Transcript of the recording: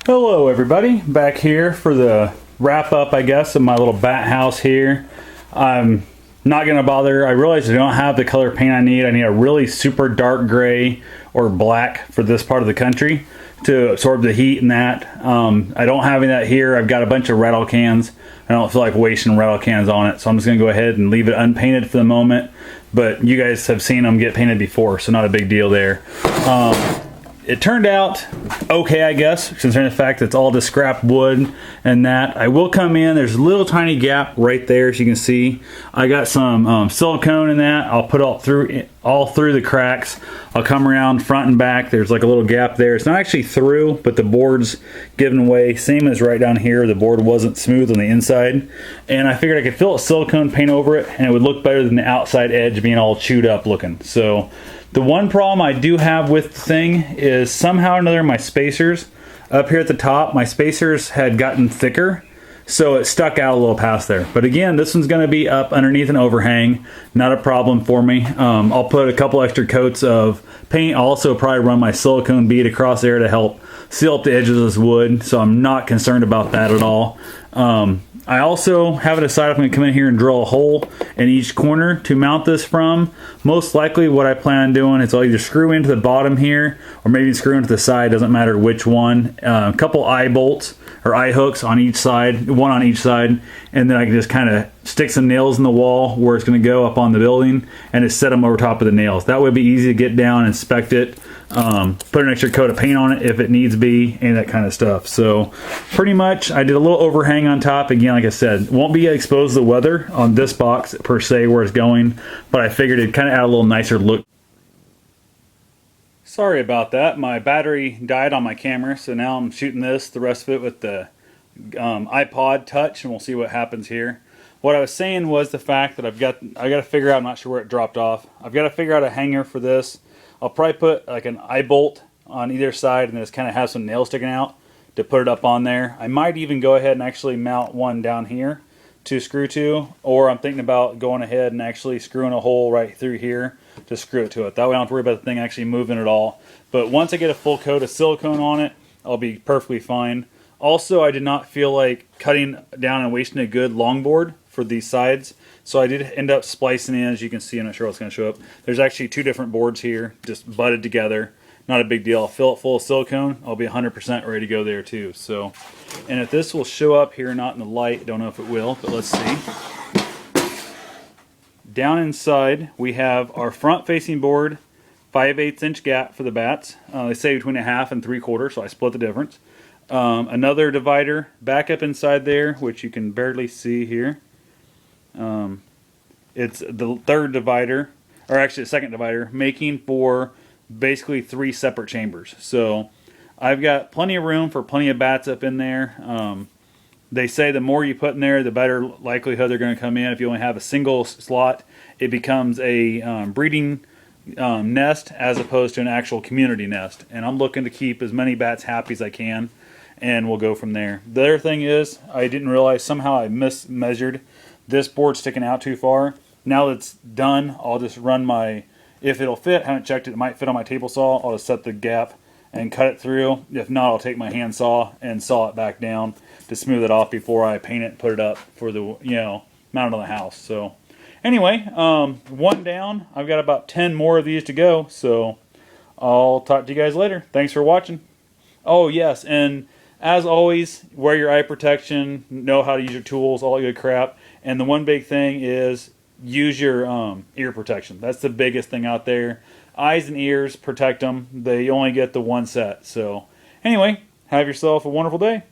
Hello everybody, back here for the wrap up I guess of my little bat house here. I'm not going to bother. I realize I don't have the color paint I need. I need a really super dark gray or black for this part of the country to absorb the heat and that. I don't have any of that here. I've got a bunch of rattle cans. I don't feel like wasting rattle cans on it, so I'm just going to go ahead and leave it unpainted for the moment. But you guys have seen them get painted before, so not a big deal there. It turned out okay, I guess, considering the fact that it's all the scrap wood and that. I will come in, there's a little tiny gap right there, as you can see. I got some silicone in that. I'll put all through the cracks. I'll come around front and back. There's like a little gap there. It's not actually through, but the board's given way. Same as right down here, the board wasn't smooth on the inside. And I figured I could fill a silicone paint over it, and it would look better than the outside edge being all chewed up looking. So the one problem I do have with the thing is somehow or another my spacers up here at the top, my spacers had gotten thicker, so it stuck out a little past there. But again, this one's going to be up underneath an overhang, not a problem for me. I'll put a couple extra coats of paint. I'll also probably run my silicone bead across there to help seal up the edges of this wood, so I'm not concerned about that at all. I also haven't decided if I'm going to come in here and drill a hole in each corner to mount this from. Most likely what I plan on doing is I'll either screw into the bottom here or maybe screw into the side, doesn't matter which one. A couple eye bolts or eye hooks on each side, one on each side, and then I can just kind of stick some nails in the wall where it's going to go up on the building and just set them over top of the nails. That would be easy to get down, inspect it, put an extra coat of paint on it if it needs be, and that kind of stuff. So pretty much I did a little overhang on top. Again, like I said, won't be exposed to the weather on this box per se where it's going, but I figured it'd kind of add a little nicer look. Sorry about that. My battery died on my camera, so now I'm shooting this, the rest of it with the iPod Touch, and we'll see what happens here. What I was saying was the fact that I got to figure out, I'm not sure where it dropped off. I've got to figure out a hanger for this. I'll probably put like an eye bolt on either side and then just kind of have some nails sticking out to put it up on there. I might even go ahead and actually mount one down here to screw to, or I'm thinking about going ahead and actually screwing a hole right through here to screw it to it. That way I don't have to worry about the thing actually moving at all. But once I get a full coat of silicone on it, I'll be perfectly fine. Also, I did not feel like cutting down and wasting a good longboard for these sides, so I did end up splicing in. As you can see, I'm not sure what's going to show up. There's actually two different boards here, just butted together. Not a big deal. I'll fill it full of silicone. I'll be 100% ready to go there too. So, and if this will show up here, not in the light, don't know if it will, but let's see. Down inside, we have our front-facing board, 5/8 inch gap for the bats. They say between 1/2 and 3/4, so I split the difference. Another divider back up inside there, which you can barely see here. It's the third divider, or actually the second divider, making for basically 3 separate chambers. So I've got plenty of room for plenty of bats up in there. They say the more you put in there, the better likelihood they're going to come in. If you only have a single slot, it becomes a breeding nest as opposed to an actual community nest. And I'm looking to keep as many bats happy as I can, and we'll go from there. The other thing is, I didn't realize somehow I mismeasured this board sticking out too far. Now that it's done, I'll just run my, if it'll fit, I haven't checked it, it might fit on my table saw. I'll just set the gap and cut it through. If not, I'll take my hand saw and saw it back down to smooth it off before I paint it and put it up for the, mount it on the house. So anyway, one down. I've got about 10 more of these to go, so I'll talk to you guys later. Thanks for watching. Oh yes, and as always, wear your eye protection, know how to use your tools, all that good crap. And the one big thing is use your ear protection. That's the biggest thing out there. Eyes and ears, protect them. They only get the one set. So anyway, have yourself a wonderful day.